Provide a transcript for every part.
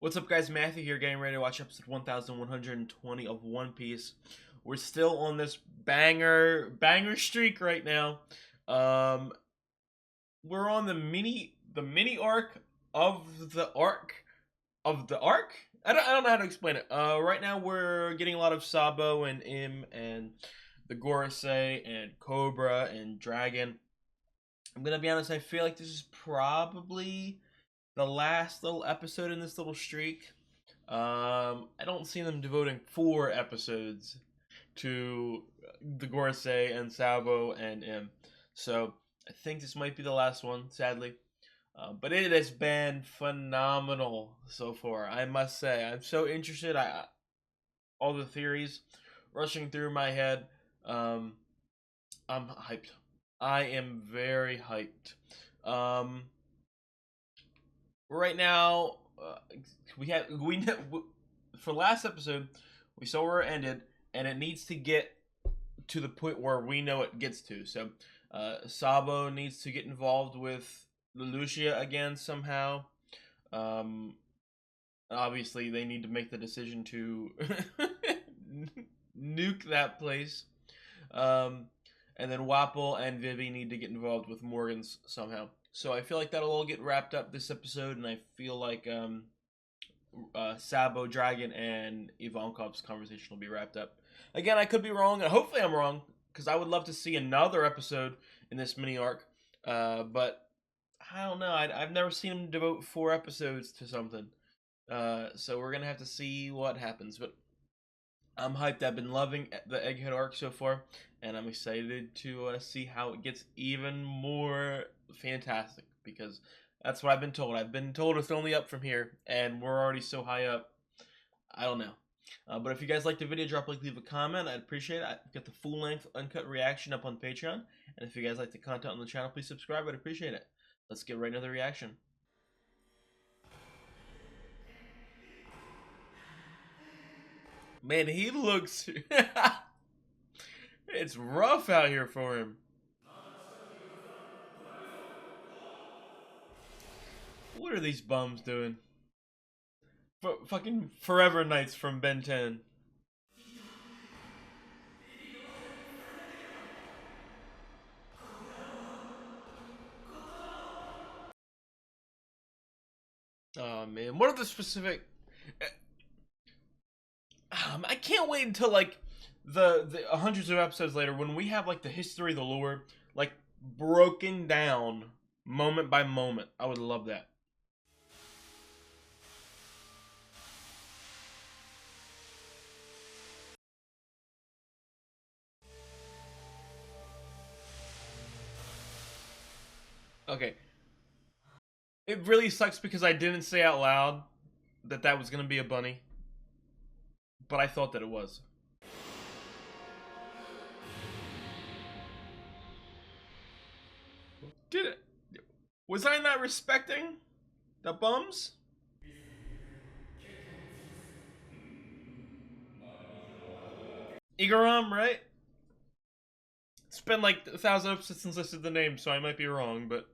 What's up, guys? Matthew here, getting ready to watch episode 1120 of One Piece. We're still on this banger streak right now. Um, we're on the mini arc of the arc. I don't know how to explain it. Right now we're getting a lot of Sabo and Im and the Gorosei and Cobra and Dragon. I'm gonna be honest. I feel like this is probably the last little episode in this little streak. I don't see them devoting 4 episodes to the Gorosei and Sabo and Im. So I think this might be the last one, sadly. But it has been phenomenal so far. I must say, I'm so interested. All the theories rushing through my head. Um, I'm hyped. I am very hyped. Um, right now, we for last episode we saw where it ended, and it needs to get to the point where we know it gets to. So, Sabo needs to get involved with Lelouch again somehow. Um, Obviously, they need to make the decision to nuke that place. Um, and then Wapol and Vivi need to get involved with Morgans somehow. So I feel like that'll all get wrapped up this episode, and I feel like Sabo, Dragon, and Ivankov's conversation will be wrapped up. Again, I could be wrong, and hopefully I'm wrong, because I would love to see another episode in this mini arc. But I don't know. I've never seen him devote 4 episodes to something. So we're gonna have to see what happens. But I'm hyped. I've been loving the Egghead arc so far, and I'm excited to see how it gets even more fantastic, because that's what I've been told. I've been told it's only up from here, and we're already so high up. I don't know. But if you guys like the video, drop a like, leave a comment. I'd appreciate it. I've got the full-length, uncut reaction up on Patreon. And if you guys like the content on the channel, please subscribe. I'd appreciate it. Let's get right into the reaction. Man, he looks... It's rough out here for him. What are these bums doing? Fucking Forever Knights from Ben 10. Oh man, what are the specific? I can't wait until like the hundreds of episodes later when we have like the history, the lore, like broken down moment by moment. I would love that. Okay, it really sucks because I didn't say out loud that that was gonna be a bunny, but I thought that it was. Did it? Was I not respecting the bums? Igaram, right? It's been like 1,000 episodes since I listed the name, so I might be wrong, but.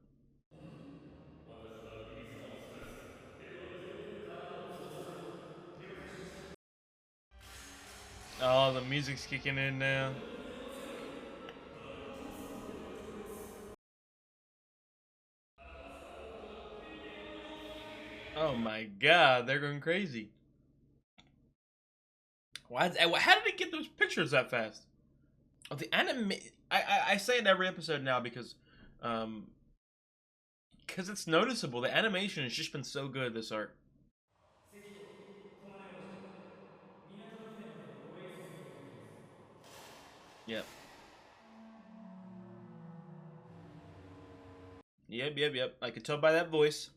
Oh, the music's kicking in now. Oh my god, they're going crazy. Why? How did it get those pictures that fast? Oh, the anime. I say it every episode now um, because it's noticeable. The animation has just been so good this arc. Yep. Yep. I could tell by that voice.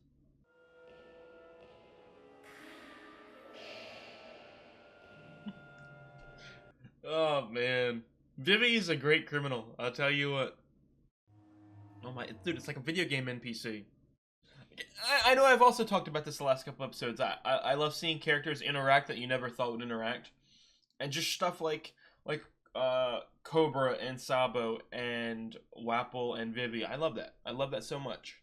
Oh man, Vivi is a great criminal. I'll tell you what. Oh my, dude, it's like a video game NPC. I know I've also talked about this the last couple episodes. I love seeing characters interact that you never thought would interact, and just stuff like Cobra and Sabo and Wapol and Vivi. I love that. I love that so much.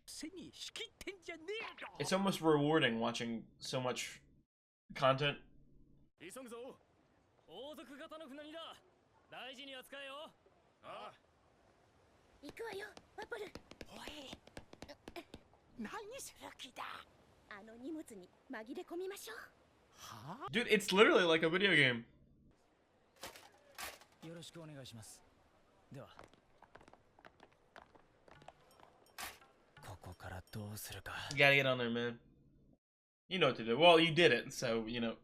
It's almost rewarding watching so much content. 急ぐぞ。王族型の船にだ。大事に扱えよ。ああ。行くわよ、ワポル。おい。何する気だ。あの荷物に紛れ込みましょう。は Dude, it's literally like a video game. よろしくお願いします。では。ここからどうするか。You gotta get on there, man. You know what to do. Well, you did it, so, you know.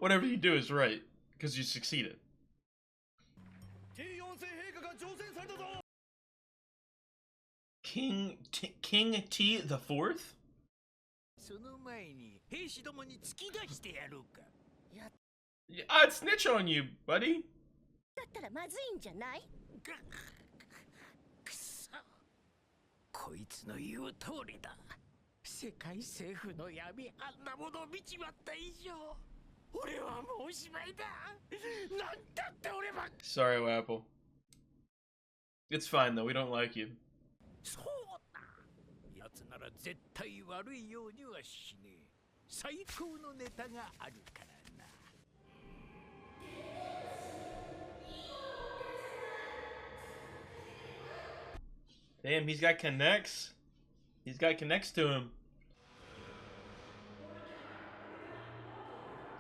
Whatever you do is right, because you succeeded. King T the Fourth? その前に兵士どもに突き出してやろうか。I'd snitch on you, buddy. だったらまずいんじゃない？くそ。こいつの言う通りだ。世界政府の闇あんなものを見ちまった以上、俺はもうおしまいだ。なんだって俺ばっか。 Sorry, Apple. It's fine though. We don't like you. そうだ。奴なら絶対悪いようにはしねえ。最高のネタがあるからな。Damn, he's got connects. He's got connects to him.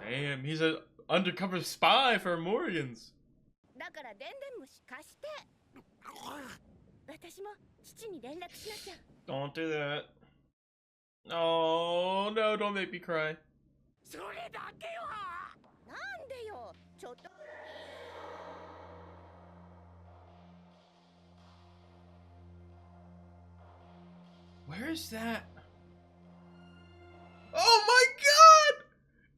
Damn, he's an undercover spy for Morgans. だから電電虫貸して。私も父に連絡しなきゃ。Don't do that. Oh, no, don't make me cry. それだけは。なんでよ、ちょっと。Where is that? Oh my god!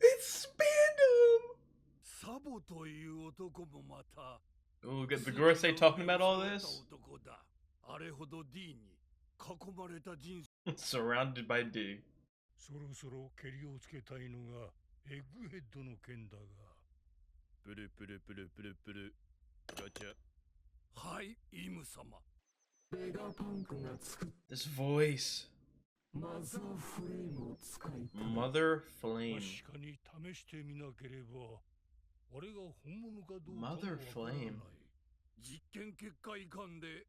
It's Spandam! サボという男もまた。 Oh, get the Gorosei talking about all this? あれほど D に囲まれた人生。 Surrounded by D. そろそろケリをつけたいのがエッグヘッドの件だが。プルプルプルプルプル。ガチャ。はい、イム様。 This voice. マザーフレームを使いたい。 Mother Flame. 確かに試してみなければ、俺が本物かどうかもわ Mother からない。 Flame. 実験結果いかんで、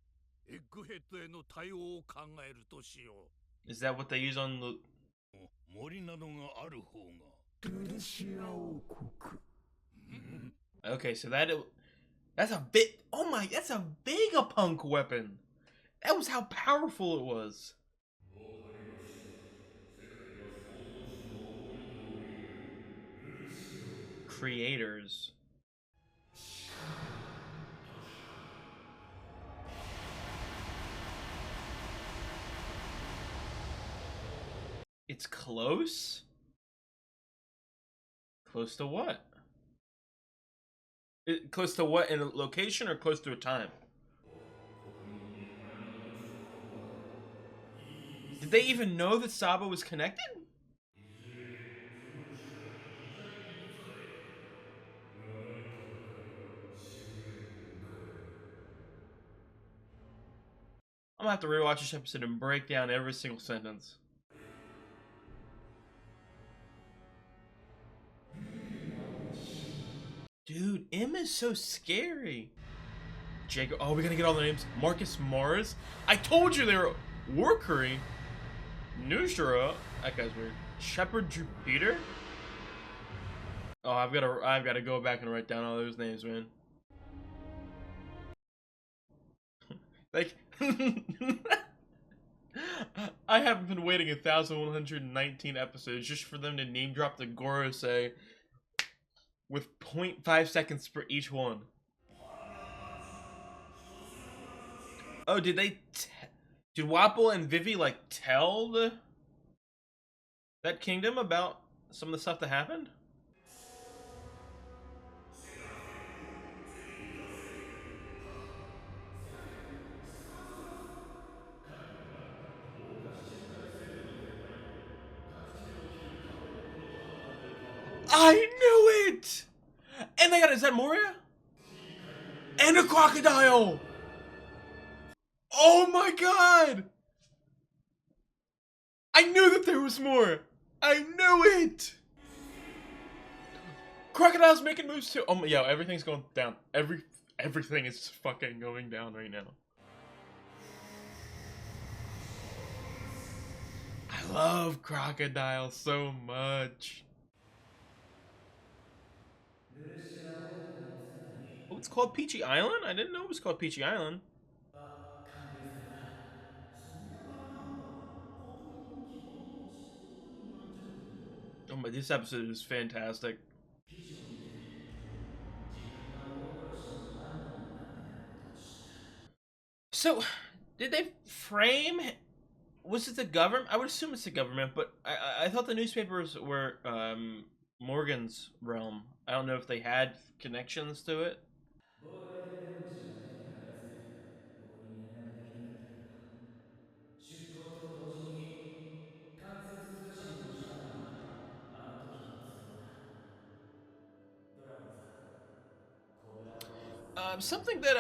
エッグヘッドへの対応を考えるとしよう。 Is that what they use on the... 森などがある方が。ペルシア王国。 Okay, so that's a bit... Oh my... That's a Vegapunk weapon! That was how powerful it was. Creators. It's close? Close to what? Close to what in a location or close to a time? Did they even know that Saba was connected? I'm gonna have to rewatch this episode and break down every single sentence. Dude, M is so scary. Jacob, oh, we're gonna get all the names. Marcus Mars. I told you they were Warcurry. Nusra. That guy's weird. Shepherd Jupiter. Oh, I've gotta go back and write down all those names, man. Like, I haven't been waiting 1,119 episodes just for them to name drop the Gorosei with 0.5 seconds for each one. Oh, did Wapol and Vivi like tell that kingdom about some of the stuff that happened? I knew it! And they got, is that Moria? And a crocodile! Oh my god! I knew that there was more! I knew it! Crocodile's making moves too. Oh my, yo, everything's going down. Everything is fucking going down right now. I love Crocodile so much. Oh, it's called Peachy Island? I didn't know it was called Peachy Island. Oh my, this episode is fantastic. So, did they frame? Was it the government? I would assume it's the government, but I thought the newspapers were Morgan's realm. I don't know if they had connections to it. 妨害的腕口が手に入りすぎて僕に連絡できなかったけど出航と同時に間接通信をしたのがあの時の都合だドラゴンさんコブラボーイズ Something that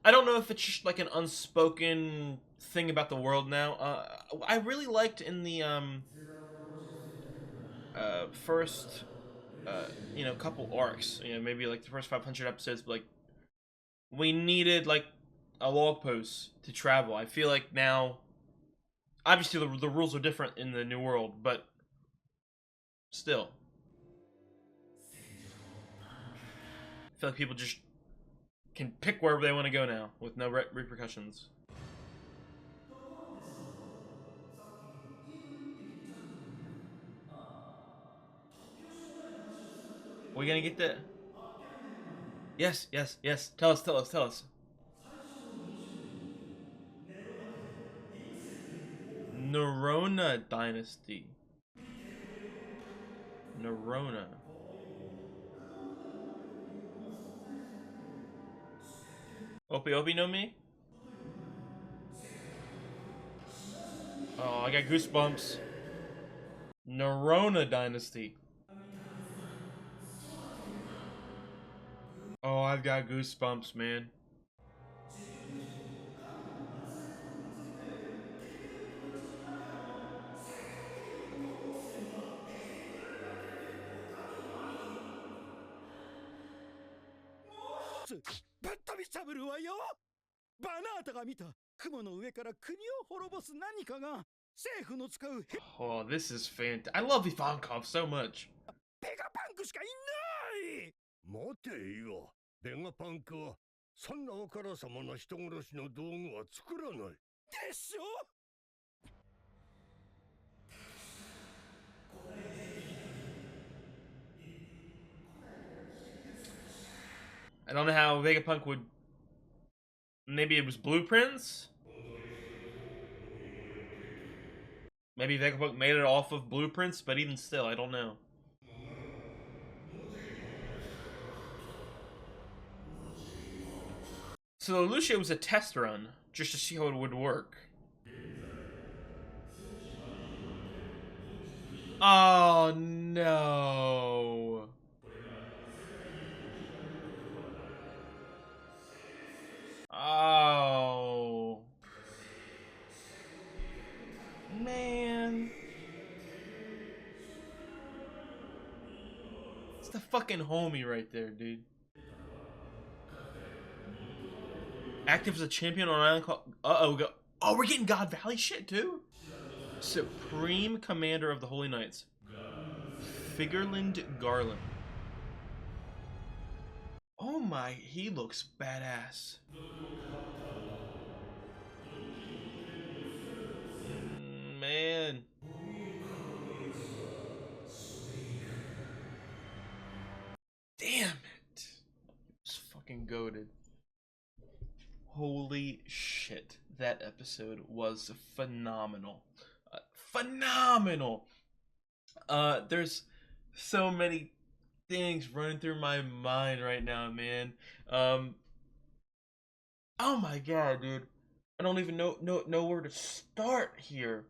I don't know if it's just like an unspoken thing about the world now. I really liked in the 通話を途中させたことが first couple arcs. Maybe like the first 500 episodes, but like we needed like a log post to travel. I feel like now, obviously the rules are different in the new world, but still, I feel like people just can pick wherever they want to go now with no repercussions. ところでささっきイブって言ったよねああ突拍子もない話をされてたけど Are we gonna get that? 800年前 Yes, yes, yes. Tell us, tell us, tell us. 最初の20年にネロダ家イムセという王が Nerona Dynasty. Nerona. この世にクロコダイオペというものが存在するけどそれって Opie Opie know me? ことよね世界各国島々に Oh, I got goosebumps. Nerona Dynasty. Oh, I've got goosebumps, man. 自分たちの過去の謎解くを見つけてテンペレットたちの中の世界的なゴーステンがエンブレムだけで他に何もう一つぶっ飛びしゃぶるわよ。バナータが見た雲の上から国を滅ぼす何かが政府の使うヘ Oh, this is fantastic. I love Ivankov so much. ペガパンクしかいない。待てよ、ベガパンクはそんなあからさまな人殺しの道具は作らない。でしょ I don't know how Vegapunk would. Maybe it was blueprints? Maybe Vegapunk made it off of blueprints, but even still, I don't know. So Lucia was a test run, just to see how it would work. Oh no. Oh. Man. It's the fucking homie right there, dude. Active as a champion on an island called... Oh, we're getting God Valley shit, too? Supreme Commander of the Holy Knights. Figurland Garland. Oh my, he looks badass. Man. Damn it. It's fucking goated. Holy shit. That episode was phenomenal. Phenomenal. There's so many things running through my mind right now, man. Oh my god, dude. I don't even know where to start here.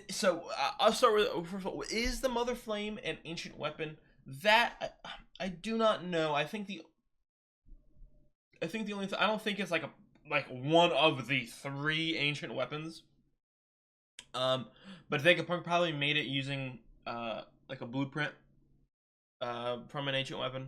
So I'll start with, first of all, is the Mother Flame an ancient weapon? That I do not know. I think the only I don't think it's like one of the 3 ancient weapons. But Vegapunk probably made it using like a blueprint from an ancient weapon.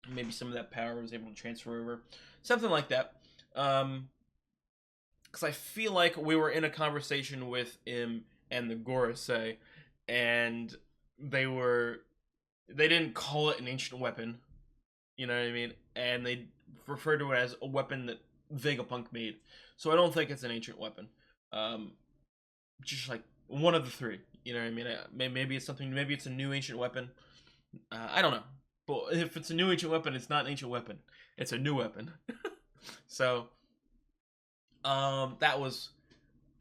Maybe some of that power was able to transfer over, something like that. Because I feel like we were in a conversation with him and the Gorosei, and they didn't call it an ancient weapon, you know what I mean? And they referred to it as a weapon that Vegapunk made. So I don't think it's an ancient weapon. Just like one of the three, you know what I mean? Maybe it's something. Maybe it's a new ancient weapon. I don't know. But if it's a new ancient weapon, it's not an ancient weapon. It's a new weapon. So, that was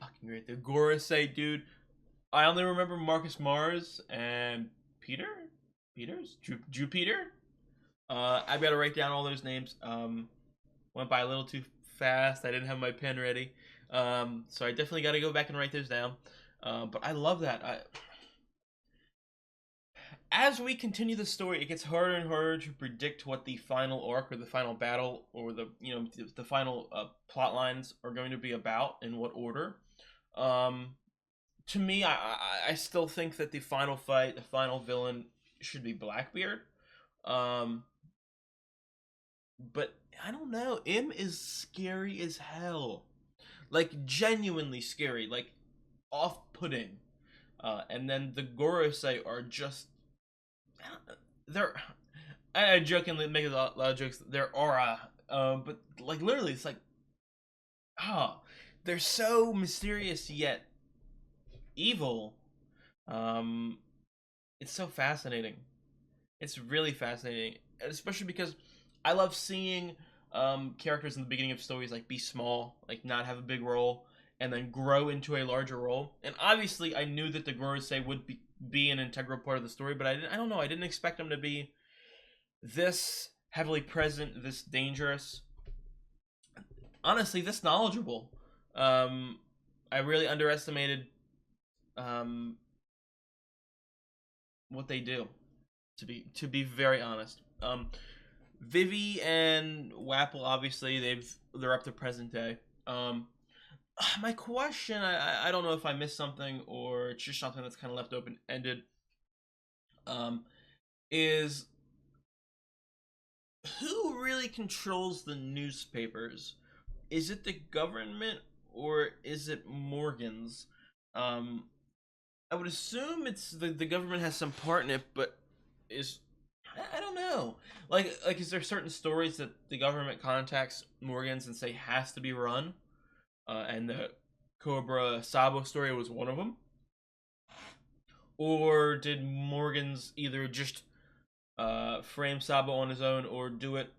fucking great. The Gorosei, dude. I only remember Marcus Mars and Jupiter. I gotta write down all those names. Went by a little too fast. I didn't have my pen ready. So I definitely got to go back and write those down. But I love that. As we continue the story, it gets harder and harder to predict what the final arc or the final battle or the final plot lines are going to be about in what order. To me, I still think that the final fight, the final villain, should be Blackbeard. But I don't know. Im is scary as hell. Like, genuinely scary. Like, off-putting. And then the Gorosei are just... They're... I jokingly make a lot of jokes. They're aura. But, like, literally, it's like... they're so mysterious yet evil. It's so fascinating. It's really fascinating. Especially because I love seeing characters in the beginning of stories like be small, like not have a big role, and then grow into a larger role. And obviously, I knew that the Gorosei would be an integral part of the story, but I don't know. I didn't expect them to be this heavily present, this dangerous. Honestly, this knowledgeable. I really underestimated what they do. To be very honest. Vivi and Wapple, obviously, they're up to present day. My question, I don't know if I missed something or it's just something that's kind of left open-ended, is who really controls the newspapers? Is it the government or is it Morgan's? I would assume it's the government has some part in it, but I don't know. Like is there certain stories that the government contacts Morgan's and say has to be run? And the Cobra Sabo story was one of them? Or did Morgan's either just frame Sabo on his own or do it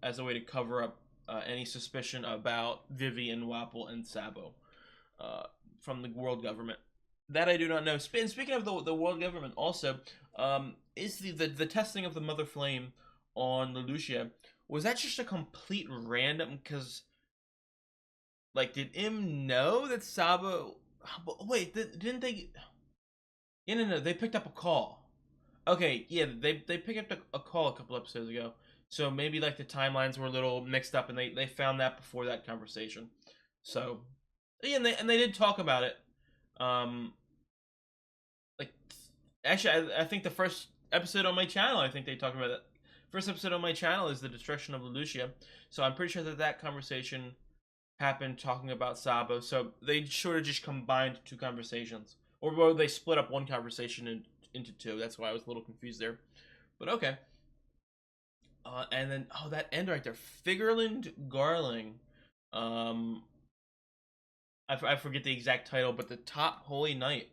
as a way to cover up any suspicion about Vivi and Wapple and Sabo from the world government? That I do not know. Speaking of the world government, also, is the testing of the Mother Flame on Lelouch, was that just a complete random? Because, like, did Im know that Sabo? Wait, didn't they? Yeah, no, they picked up a call. Okay, yeah, they picked up a call a couple episodes ago. So maybe like the timelines were a little mixed up, and they found that before that conversation. So, yeah, and they did talk about it. Like, actually, I think the first episode on my channel, I think they talked about it. First episode on my channel is the destruction of Lelouch. So I'm pretty sure that conversation happened talking about Sabo. So they sort of just combined two conversations, or they split up one conversation into two. That's why I was a little confused there. But okay. And then that end right there, Figerland Garling. I forget the exact title, but the top holy knight,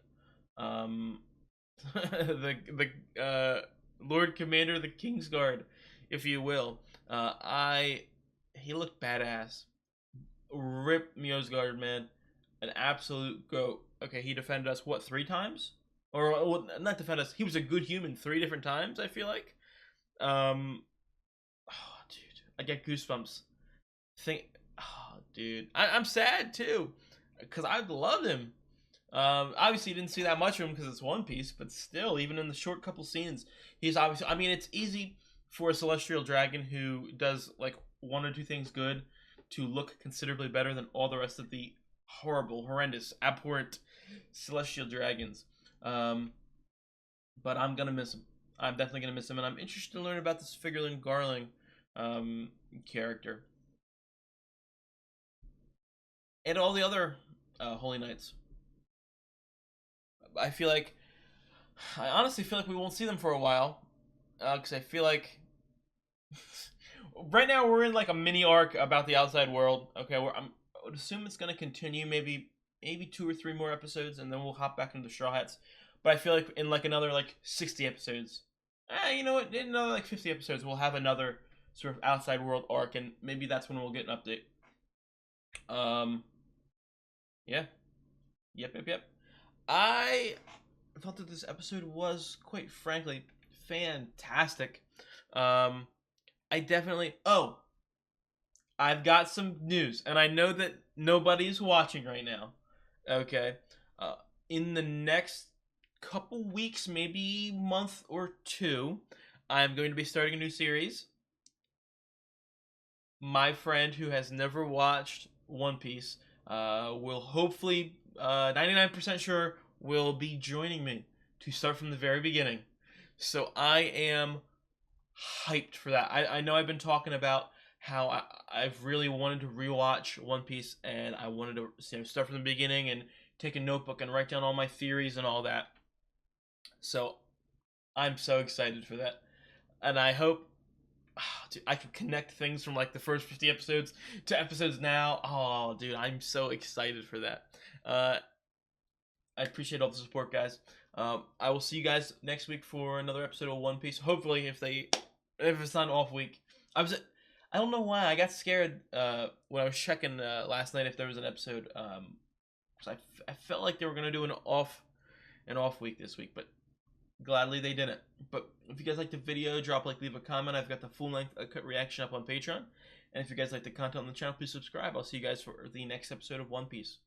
the Lord Commander of the Kingsguard, if you will. He looked badass. Rip Mjosgard, man, an absolute goat. Okay, he defended us 3 times, or well, not defend us. He was a good human 3 different times. I feel like, dude, I get goosebumps. Dude, I'm sad too. Because I loved him. Obviously, you didn't see that much of him because it's One Piece, but still, even in the short couple scenes, he's obviously. I mean, it's easy for a celestial dragon who does like 1 or 2 things good to look considerably better than all the rest of the horrible, horrendous, abhorrent celestial dragons. But I'm gonna miss him. I'm definitely gonna miss him, and I'm interested to learn about this Figurlin Garling character and all the other Holy Knights. I honestly feel like we won't see them for a while, because I feel like right now we're in like a mini arc about the outside world. Okay, I would assume it's gonna continue maybe 2 or 3 more episodes, and then we'll hop back into the Straw Hats. But I feel like in like another like 60 episodes, you know what? In another like 50 episodes, we'll have another sort of outside world arc, and maybe that's when we'll get an update. Yeah, yep. I thought that this episode was, quite frankly, fantastic. I definitely. Oh, I've got some news, and I know that nobody's watching right now. Okay, in the next couple weeks, maybe month or 2, I'm going to be starting a new series. My friend who has never watched One Piece will hopefully, 99% sure, will be joining me to start from the very beginning. So I am hyped for that. I know I've been talking about how I've really wanted to rewatch One Piece, and I wanted to start from the beginning and take a notebook and write down all my theories and all that. So I'm so excited for that, and I hope dude, I can connect things from like the first 50 episodes to episodes now. Oh, dude, I'm so excited for that. I appreciate all the support, guys. I will see you guys next week for another episode of One Piece. Hopefully, if it's not an off week. I don't know why I got scared when I was checking last night if there was an episode. Because I felt like they were gonna do an off week this week, but gladly they didn't. But if you guys like the video, leave a comment. I've got the full length cut reaction up on Patreon. And if you guys like the content on the channel, please subscribe. I'll see you guys for the next episode of One Piece.